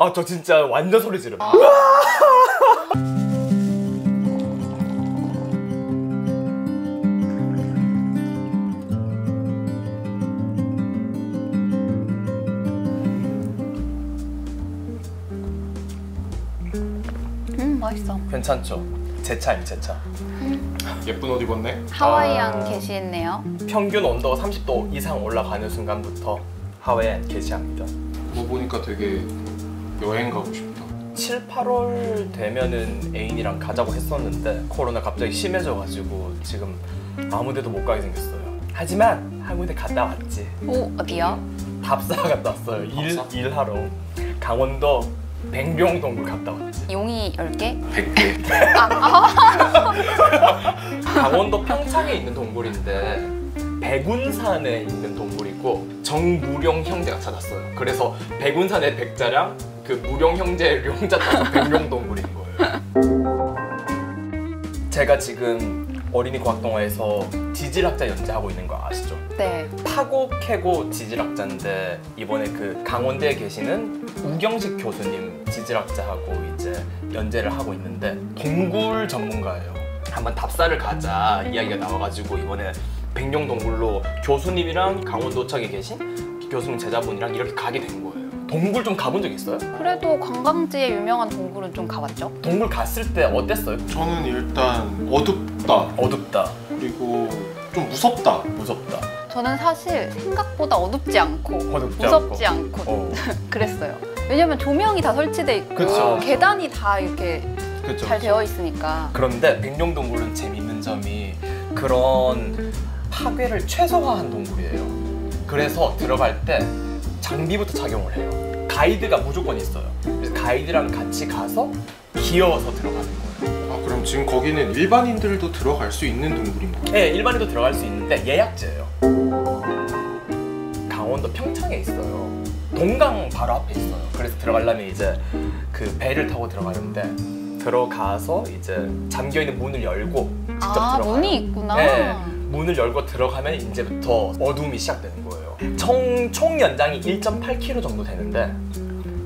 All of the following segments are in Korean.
아, 저 진짜 완전 소리 지름. 맛있어. 괜찮죠? 제 차임, 제 차. 예쁜 옷 입었네? 하와이안 게시했네요. 평균 온도가 30도 이상 올라가는 순간부터 하와이안 게시합니다. 뭐 보니까 되게 여행 가고 싶다. 7, 8월 되면은 애인이랑 가자고 했었는데 코로나 갑자기 심해져가지고 지금 아무 데도 못 가게 생겼어요. 하지만 한 군데 갔다 왔지. 오, 어디요? 답사 갔다 왔어요. 일하러. 강원도 백룡동굴 갔다 왔지. 용이 10개? 100개. 강원도 평창에 있는 동굴인데 백운산에 있는 동굴이고 정무룡 형제가 찾았어요. 그래서 백운산의 백자랑 그 무룡 형제 룡자 따서 백룡동굴인 거예요. 제가 지금 어린이 과학동화에서 지질학자 연재하고 있는 거 아시죠? 네. 파고 캐고 지질학자인데 이번에 그 강원대에 계시는 우경식 교수님 지질학자하고 이제 연재를 하고 있는데 동굴 전문가예요. 한번 답사를 가자 이야기가 나와가지고 이번에 백룡동굴로 교수님이랑 강원도청에 계신 교수님 제자분이랑 이렇게 가게 된 거예요. 동굴 좀 가본 적 있어요? 그래도 관광지에 유명한 동굴은 좀 가봤죠? 동굴 갔을 때 어땠어요? 저는 일단 어둡다. 어둡다. 그리고 좀 무섭다. 무섭다. 저는 사실 생각보다 어둡지 않고 어둡지 무섭지 않고 그랬어요. 왜냐면 조명이 다 설치돼 있고 그쵸. 계단이 다 이렇게 그쵸. 잘 되어 있으니까. 그런데 백룡동굴은 재밌는 점이 그런 파괴를 최소화한 동굴이에요. 그래서 들어갈 때 장비부터 착용을 해요. 가이드가 무조건 있어요. 그래서 가이드랑 같이 가서 기어서 들어가는 거예요. 아, 그럼 지금 거기는 일반인들도 들어갈 수 있는 동굴인 거예요? 네, 일반인도 들어갈 수 있는데 예약제예요. 강원도 평창에 있어요. 동강 바로 앞에 있어요. 그래서 들어가려면 이제 그 배를 타고 들어가는데 들어가서 이제 잠겨있는 문을 열고 직접 들어가요. 문이 있구나. 네, 문을 열고 들어가면 이제부터 어둠이 시작되는 거예요. 총 연장이 1.8km 정도 되는데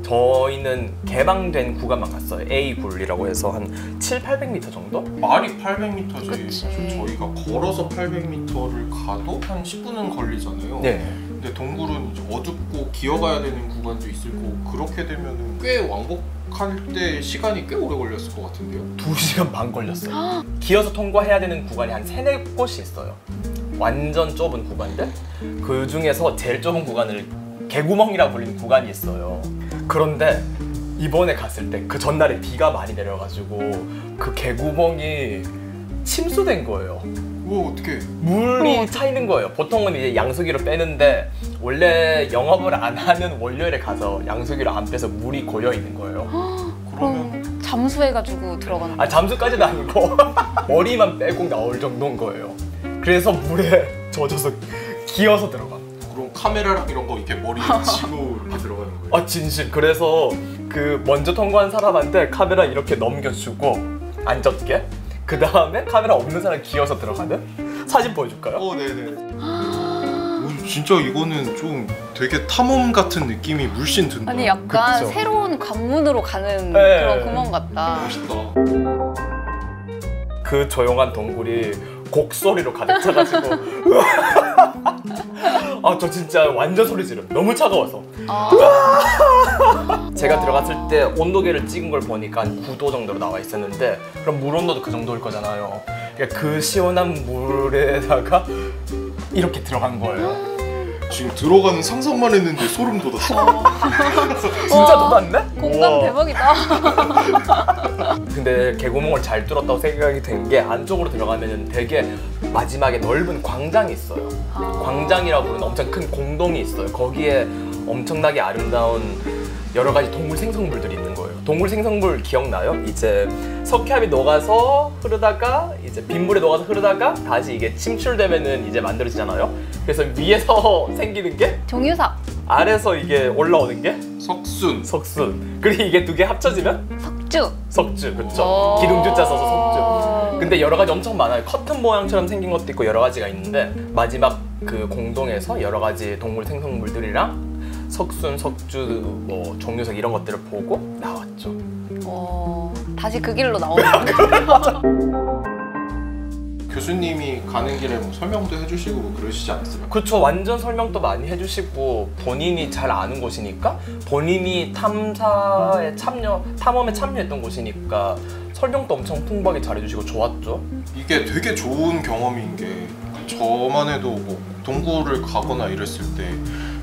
저희는 개방된 구간만 갔어요. A굴이라고 해서 한 7, 800m 정도? 말이 800m지. 그치. 저희가 걸어서 800m를 가도 한 10분은 걸리잖아요. 네. 근데 동굴은 이제 어둡고 기어가야 되는 구간도 있을 거고 그렇게 되면은 꽤 왕복할 때 시간이 꽤 오래 걸렸을 것 같은데요? 2시간 반 걸렸어요. 기어서 통과해야 되는 구간이 한 3, 4곳이 있어요. 완전 좁은 구간인데 그 중에서 제일 좁은 구간을 개구멍이라 불리는 구간이 있어요. 그런데 이번에 갔을 때 그 전날에 비가 많이 내려가지고 그 개구멍이 침수된 거예요. 우와, 어떡해. 물이 차 있는 거예요. 보통은 이제 양수기로 빼는데 원래 영업을 안 하는 월요일에 가서 양수기로 안 빼서 물이 고여 있는 거예요. 그럼 잠수해가지고 들어가는 아, 잠수까지도 아니고 머리만 빼고 나올 정도인 거예요. 그래서 물에 젖어서 기어서 들어가. 그럼 카메라랑 이런 거 이렇게 머리에 치고 이렇게 들어가는 거예요? 아, 진심. 그래서 그 먼저 통과한 사람한테 카메라 이렇게 넘겨주고 안 젖게 그 다음에 카메라 없는 사람 기어서 들어가는 사진 보여줄까요? 네네. 오, 진짜 이거는 좀 되게 탐험 같은 느낌이 물씬 든다. 아니 약간 그쵸. 새로운 관문으로 가는 네. 그런 구멍 같다. 멋있다. 그 조용한 동굴이 곡소리로 가득 차가지고 아, 저 진짜 완전 소리 지름. 너무 차가워서. 제가 들어갔을 때 온도계를 찍은 걸 보니까 한 9도 정도로 나와 있었는데 그럼 물 온도도 그 정도일 거잖아요. 그러니까 그 시원한 물에다가 이렇게 들어간 거예요. 지금 들어가는 상상만 했는데 소름 돋았어. 진짜 돋았네? 공감 우와. 대박이다. 근데 개구멍을 잘 뚫었다고 생각이 된 게 안쪽으로 들어가면 되게 마지막에 넓은 광장이 있어요. 광장이라고 부르는 엄청 큰 공동이 있어요. 거기에 엄청나게 아름다운 여러 가지 동물 생성물들이 있는 거예요. 동물 생성물 기억나요? 이제 석회암이 녹아서 흐르다가 이제 빗물에 녹아서 흐르다가 다시 이게 침출되면은 이제 만들어지잖아요. 그래서 위에서 생기는 게 정유사. 아래서 이게 올라오는 게 석순. 석순. 그리고 이게 두 개 합쳐지면 석주. 석주. 그쵸. 기둥주자 써서 석주. 근데 여러 가지 엄청 많아요. 커튼 모양처럼 생긴 것도 있고 여러 가지가 있는데 마지막 그 공동에서 여러 가지 동물 생성물들이랑 석순, 석주, 뭐 종류석 이런 것들을 보고 나왔죠. 다시 그 길로 나오는 거예요. 교수님이 가는 길에 뭐 설명도 해주시고 뭐 그러시지 않았어요? 그쵸, 완전 설명도 많이 해주시고 본인이 잘 아는 곳이니까 본인이 탐험에 참여했던 곳이니까 설명도 엄청 풍부하게 잘해주시고 좋았죠. 이게 되게 좋은 경험인 게 저만 해도 뭐 동굴을 가거나 이랬을 때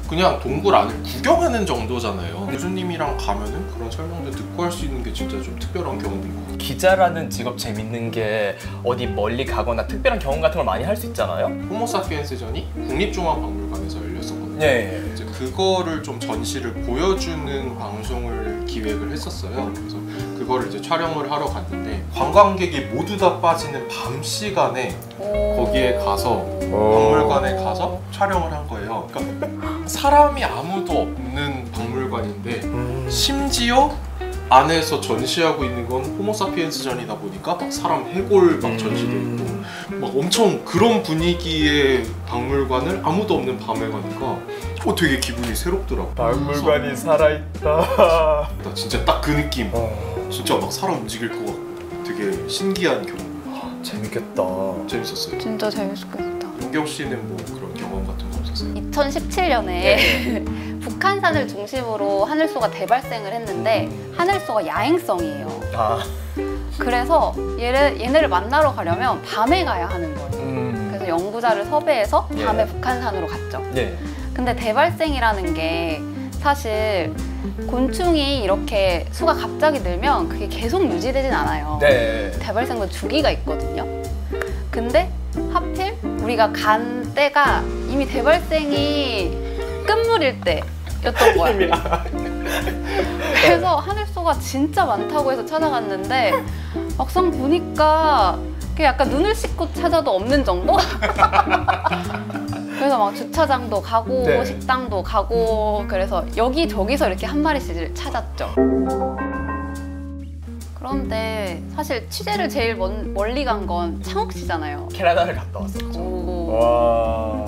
그냥 동굴 안을 구경하는 정도잖아요. 교수님이랑 가면은 그런 설명도 듣고 할 수 있는 게 진짜 좀 특별한 경험인 것 같아요. 기자라는 직업 재밌는 게 어디 멀리 가거나 특별한 경험 같은 걸 많이 할 수 있잖아요. 호모사피엔스전이 국립종합박물관에서 열렸었거든요. 네. 이제 그거를 좀 전시를 보여주는 방송을 기획을 했었어요. 그래서 그거를 이제 촬영을 하러 갔는데 관광객이 모두 다 빠지는 밤 시간에 거기에 가서 박물관에 가서 촬영을 한 거예요. 그러니까 사람이 아무도 없는 박물관인데 심지어 안에서 전시하고 있는 건 호모사피엔스전이다 보니까 막 사람 해골 막 전시돼 있고 막 엄청 그런 분위기의 박물관을 아무도 없는 밤에 가니까 되게 기분이 새롭더라고. 박물관이 살아있다. 나 진짜 딱 그 느낌. 진짜 막 사람 움직일 것 같고 되게 신기한 경험. 재밌겠다. 재밌었어요. 진짜 재밌었겠다. 윤경 씨는 뭐 그런 경험 같은 거 없었어요? 2017년에 북한산을 중심으로 하늘소가 대발생을 했는데 하늘소가 야행성이에요. 그래서 얘네를 만나러 가려면 밤에 가야 하는 거예요. 그래서 연구자를 섭외해서 밤에 북한산으로 갔죠. 근데 대발생이라는 게 사실 곤충이 이렇게 수가 갑자기 늘면 그게 계속 유지되진 않아요. 대발생도 주기가 있거든요. 근데 하필 우리가 간 때가 이미 대발생이 끝물일 때였던 거야. 그래서 하늘소가 진짜 많다고 해서 찾아갔는데 막상 보니까 그게 약간 눈을 씻고 찾아도 없는 정도? 그래서 막 주차장도 가고 식당도 가고 그래서 여기저기서 이렇게 한 마리씩 찾았죠. 그런데 사실 취재를 제일 멀리 간 건 창욱 씨잖아요. 캐나다를 갔다 왔었죠. 와.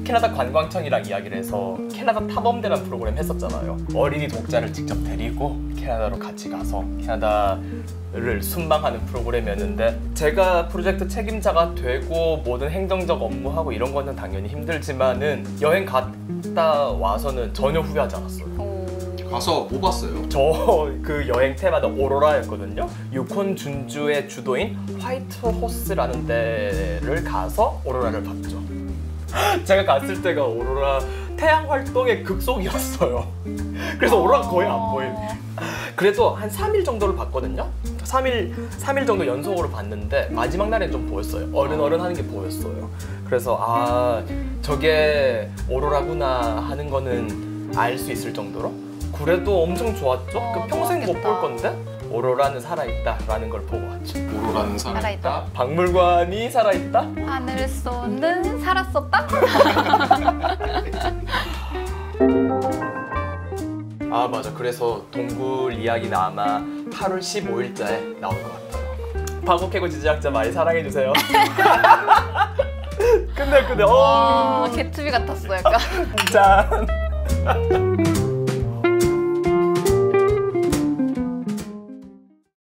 캐나다 관광청이랑 이야기를 해서 캐나다 탐험대라는 프로그램 했었잖아요. 어린이 독자를 직접 데리고 캐나다로 같이 가서 캐나다를 순방하는 프로그램이었는데 제가 프로젝트 책임자가 되고 모든 행정적 업무하고 이런 거는 당연히 힘들지만은 여행 갔다 와서는 전혀 후회하지 않았어요. 가서 뭐 봤어요? 저 그 여행 테마가 오로라였거든요. 유콘 준주의 주도인 화이트 호스라는 데를 가서 오로라를 봤죠. 제가 갔을 때가 오로라 태양 활동의 극속이었어요. 그래서 오로라가 거의 안 보이네. 그래도 한 3일 정도를 봤거든요. 3일 정도 연속으로 봤는데 마지막 날엔 좀 보였어요. 어른 하는 게 보였어요. 그래서 저게 오로라구나 하는 거는 알 수 있을 정도로 그래도 엄청 좋았죠. 평생 못 볼 건데 오로라는 살아있다라는 걸 보고 왔죠. 오로라는 살아있다. 박물관이 살아있다. 하늘소는 살았었다. 맞아. 그래서 동굴 이야기는 아마 8월 15일자에 나올 것 같아요. 파고캐고 지질학자 많이 사랑해주세요. 끝내. 개투비 같았어 약간. 짠.